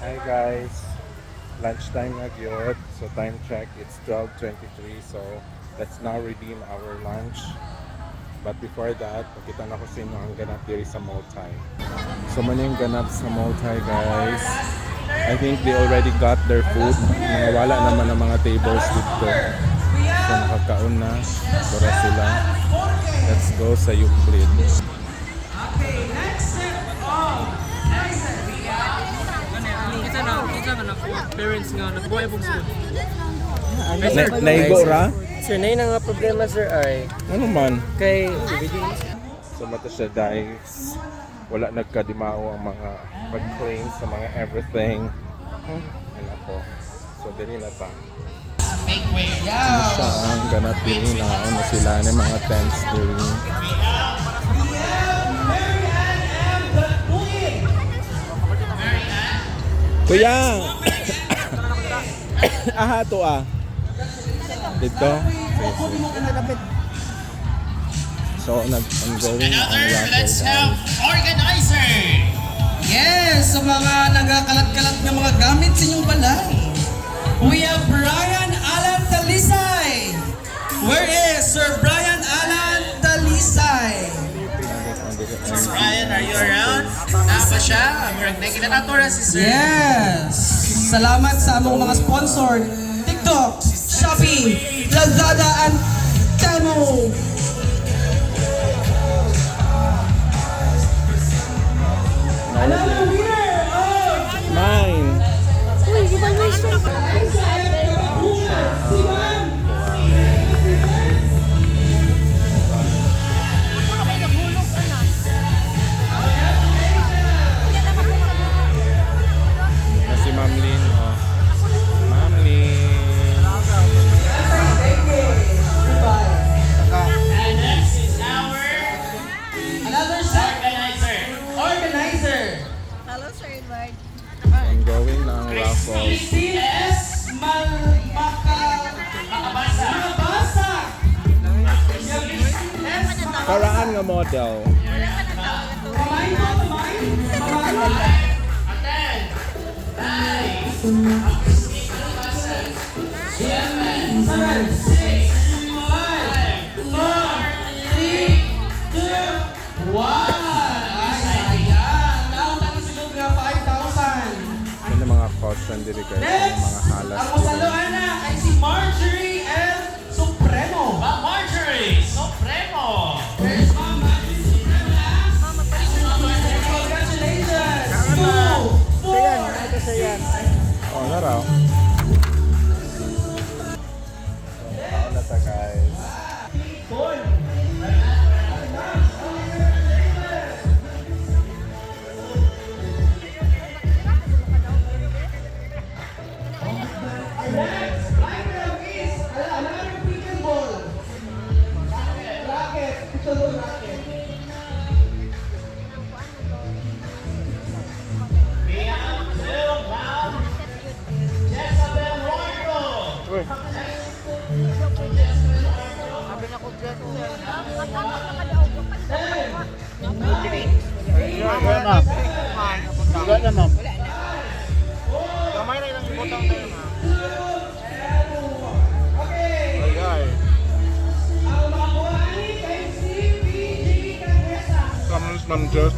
Hi guys, lunchtime na gyud. So time check, it's 12:23. So let's now redeem our lunch. But before that, pakita na ko sa inyo ang ganap diri sa multi. So man yung ganap sa multi guys. I think they already got their food. Mga wala naman ang mga tables dito. So nakakaon na. Para sila. Let's go sa Euclid. Okay, next set of Kita na po, parents nga, nagbuhay po school. Naigo ra? Sir, na yun ang problema sir ay, Ano man? kay, So mata siya guys. Wala nagkadimao ang mga pag-claim sa mga everything. Ano po. So dili na ta. Siya ang ganap din na ano sila ni mga tents diri. Kuya! Aha to ah. Dito. So nag-ongoing ang raffle Let's guys. have organizer! Yes, sa mga nagkakalat-kalat ng mga gamit sa inyong balay. We have Brian Alan Talisay. Where is Sir Brian Alan Talisay? Sir Brian, are you around? Napa siya? Murag na kinanatura si Sir. Yes! Salamat sa among mga sponsor. TikTok, Shopee, Lazada, and Temu. Mine. Na si Ma'am Lynn. Oh. Ma'am Lynn. And next is our another organizer. Organizer. Hello, Sir Edward. Ongoing na ang raffle. CCS Makabasa. Karaan nga model. Kamay mo, kamay. Aten. Nine. 7, 6, 5, 4, 3, 2, 1. Ay, sayang. Naunang isulog na 5,000. Yan ang mga caution diri guys. Yung mga halas Ang diri. usaluan na ay si Marjorie L. Supremo. Marjorie Supremo. Where's Mom? Marjorie Supremo, ha? Congratulations. 2, 4. Oh, naraw. So, na ta guys. Jezabel Royco. Uy. Wala na ma'am. Kamay na ilang ibutang tayo ma'am. Ay. Ang makakuha ni kay CPG Cangresa. Comes Ma'am Just